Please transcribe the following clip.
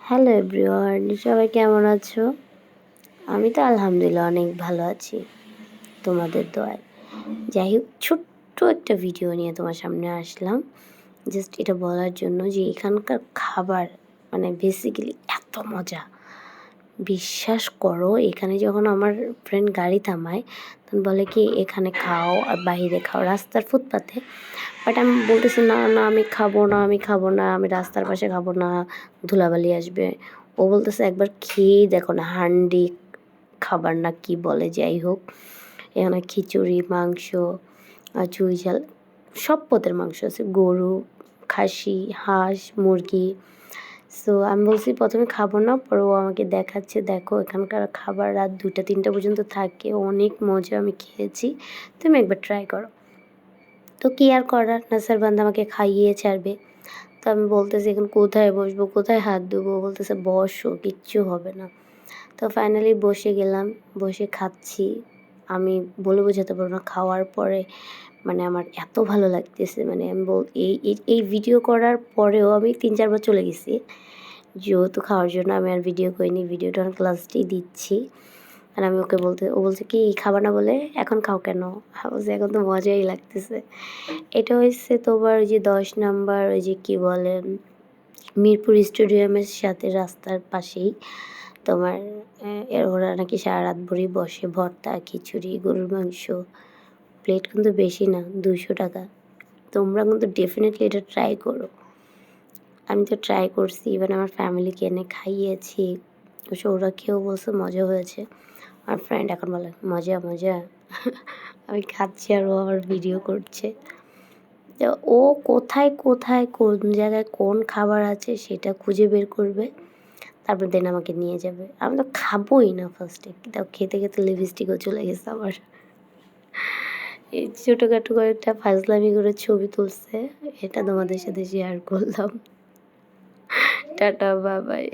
Hello everyone, সবাই কেমন আছো? আমি তো আলহামদুলিল্লাহ অনেক ভালো আছি তোমাদের দোয়ায়। যাই হোক, ছোট্ট একটা ভিডিও নিয়ে তোমার সামনে আসলাম, জাস্ট এটা বলার জন্য যে এখানকার খাবার মানে বেসিক্যালি এত মজা। বিশ্বাস করো, এখানে যখন আমার ফ্রেন্ড গাড়ি থামায় তখন বলে কি এখানে খাও আর বাইরে খাও, রাস্তার ফুটপাতে। বাট আমি বলতেছি না না, আমি খাবো না, আমি খাবো না, আমি রাস্তার পাশে খাবো না, ধুলাবালি আসবে। ও বলতেছে একবার খেয়েই দেখো না, হান্ডি খাবার না কি বলে, যাই হোক। এখানে খিচুড়ি, মাংস আর চুই ঝাল, সব পদের মাংস আছে, গরু, খাসি, হাঁস, মুরগি। সো আমি বলছি প্রথমে খাবো না, পরে ও আমাকে দেখাচ্ছে দেখো এখানকার খাবার রাত 2টা 3টা পর্যন্ত থাকে, অনেক মজা, আমি খেয়েছি, তুমি একবার ট্রাই করো। তো কী আর করার, নাসার বান্দা আমাকে খাইয়ে ছাড়বে। তো আমি বলতেছি এখন কোথায় বসবো, কোথায় হাত দেবো, বলতেছে বসো, কিচ্ছু হবে না। তো ফাইনালি বসে গেলাম, বসে খাচ্ছি। আমি বলে বোঝাতে পারবো না, খাওয়ার পরে মানে আমার এত ভালো লাগতেছে, মানে আমি এই ভিডিও করার পরেও আমি 3-4 বার চলে গেছি, যেহেতু খাওয়ার জন্য আমি আর ভিডিও করিনি, ভিডিওটা অনেক লাস্টেই দিচ্ছি। আর আমি ওকে ও বলছে কি খাবার না বলে এখন খাও কেন? বলছে এখন তো মজাই লাগতেছে। এটা হচ্ছে তোমার ওই যে 10 নম্বর, ওই যে কী বলে, মিরপুর স্টেডিয়ামের সাথে রাস্তার পাশেই তোমার ওরা নাকি সারা রাত ভরেই বসে, ভর্তা, খিচুড়ি, গরুর মাংস। প্লেট কিন্তু বেশি না, 200 টাকা। তোমরা কিন্তু ডেফিনেটলি এটা ট্রাই করো। আমি তো ট্রাই করছি, ইভেন আমার ফ্যামিলিকে এনে খাইয়েছি। অবশ্য ওরা খেয়েও বলছে মজা হয়েছে। আমার ফ্রেন্ড এখন বলে মজা মজা। আমি খাচ্ছি আর ও আমার ভিডিও করছে। তো ও কোথায় কোথায় কোন জায়গায় কোন খাবার আছে সেটা খুঁজে বের করবে, তারপর দেন আমাকে নিয়ে যাবে। আমি তো খাবোই না ফার্স্টে, তাও খেতে খেতে লিপস্টিকও চলে গেছে আমার। এই ছোটোখাটো কয়েকটা ফাজলামি করে ছবি তুলছে, এটা তোমাদের সাথে শেয়ার করলাম। Tata, bye bye.